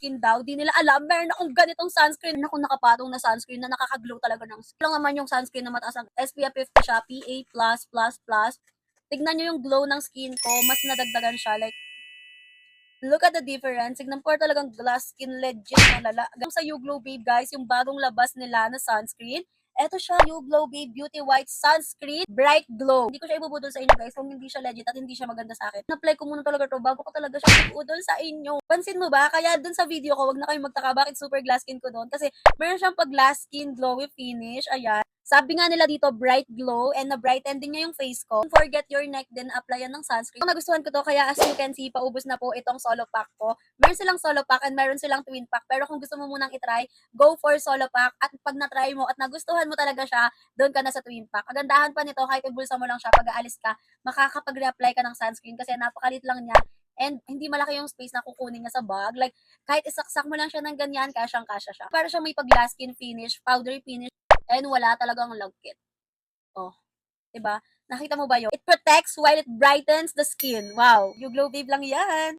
skin daw, di nila alam, meron akong ganitong sunscreen. Meron akong nakapatong na sunscreen na nakaka-glow talaga ng skin. Lang naman yung sunscreen na mataas ang SPF 50 siya, PA+++. Tignan nyo yung glow ng skin ko, mas nadagdagan siya. Like, look at the difference. Tignan po talagang glass skin, legit na lala. Hanggang sa YouGlow Babe, guys, yung bagong labas nila na sunscreen. Eto siya, YouGlow Babe Beauty White Sunscreen Bright Glow. Hindi ko siya ibubudol sa inyo, guys, kung hindi siya legit at hindi siya maganda sa akin. Na-apply ko muna talaga to bago ko talaga siya ibudol sa inyo. Pansin mo ba? Kaya dun sa video ko, wag na kayong magtaka bakit super glass skin ko doon. Kasi meron siyang pag glass skin glowy finish. Ayan. Sabi nga nila dito, bright glow, and na-brighten din niya yung face ko. Don't forget your neck din, applyan ng sunscreen. Nagustuhan ko to, kaya as you can see, paubos na po itong solo pack ko. Meron silang solo pack and meron silang twin pack. Pero kung gusto mo munang itry, go for solo pack. At pag na-try mo at nagustuhan mo talaga siya, doon ka na sa twin pack. Kagandahan pa nito, kahit ibulsa mo lang siya, pag aalis ka, makakapag-reapply ka ng sunscreen kasi napakalit lang niya. And hindi malaki yung space na kukunin niya sa bag. Like, kahit isaksak mo lang siya ng ganyan, kasyang-kasya siya. Para siya may pag-glass skin finish, powdery finish, and wala talagang lagkit. Oh, 'di ba? Nakita mo ba 'yon? It protects while it brightens the skin. Wow, YouGlow Babe lang 'yan.